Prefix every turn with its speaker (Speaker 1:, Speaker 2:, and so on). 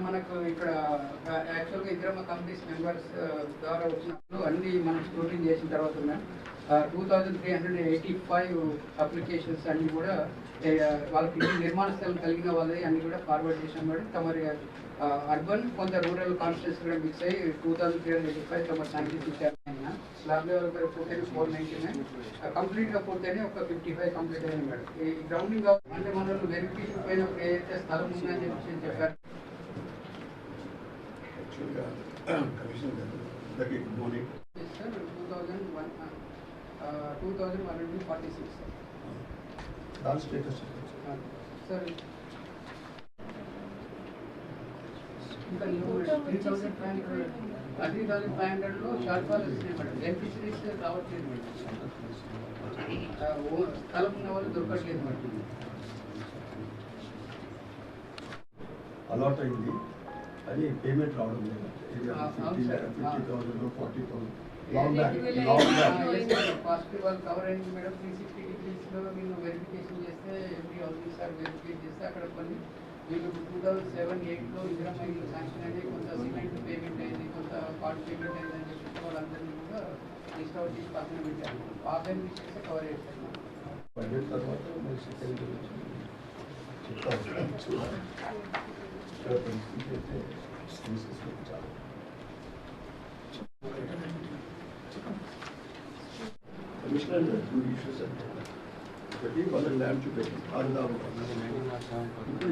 Speaker 1: మనకు ఇక్కడ యాక్చువల్గా ఇద్దరు కంపెనీస్ మెంబర్స్ ద్వారా వచ్చినప్పుడు అన్ని మనం స్క్రూటిన్ చేసిన తర్వాత మ్యామ్ 2385 అప్లికేషన్స్ అన్ని కూడా వాళ్ళకి నిర్మాణ స్థలం కలిగిన వాళ్ళవి అన్ని కూడా ఫార్వర్డ్ చేసాం మేడం. తమరి అర్బన్ కొంత రూరల్ కాన్స్టిట్యూన్స్ కూడా మిక్స్ అయ్యి 2385 తమ శాంక్షన్ ఇచ్చారు. స్లాబ్ లెవెల్ పూర్తయిన 499 కంప్లీట్గా పూర్తయిన ఒక 55 కంప్లీట్ అయింది మేడం. ఈ గ్రౌండింగ్ అంటే మనల్ని వెరిఫికేషన్ పైన ఏదైతే స్థలం ఉందని చెప్పారు. Sir, 2146.
Speaker 2: Dance status.
Speaker 1: Sir, ఇంకా 3500 లో షార్ట్ ఫాల్ వచ్చినాయి మేడం. బెనిఫిషరీస్ రావట్లేదు మేడం. స్థలం ఉన్న వాళ్ళు దొరకట్లేదు మేడం.
Speaker 2: అలాట్ అయింది అది పేమెంట్ రావడం లేదు. 50,000 40,000 లాంగ్ బ్యాక్
Speaker 1: పాజిటివ్ వాళ్ళు కవర్ అయింది మేడం. 360 డిగ్రీస్లో మీరు వెరిఫికేషన్ చేస్తే ఎవ్రీ హౌసింగ్ సార్ వెరిఫికేట్ చేస్తే అక్కడ కొన్ని వీళ్ళు 2007-8లో ఇందిరా మైలు శాంక్షన్ అయింది, కొంత సిమెంట్ పేమెంట్ అయింది, కొంత కార్డ్ పేమెంట్ అయింది అని చెప్పి వాళ్ళందరినీ కూడా లిస్ట్ అవుట్ చేసి పక్కన పెట్టారు. ఆ బెనిఫిషరీస్ కవర్ చేస్తారు.
Speaker 2: పడిన తర్వాత మరి సెకండ్ కమిషనర్ టూ ఇష్యూస్ అంటే ఒకటి వాళ్ళ ల్యాండ్ చూపెట్టింది 6,000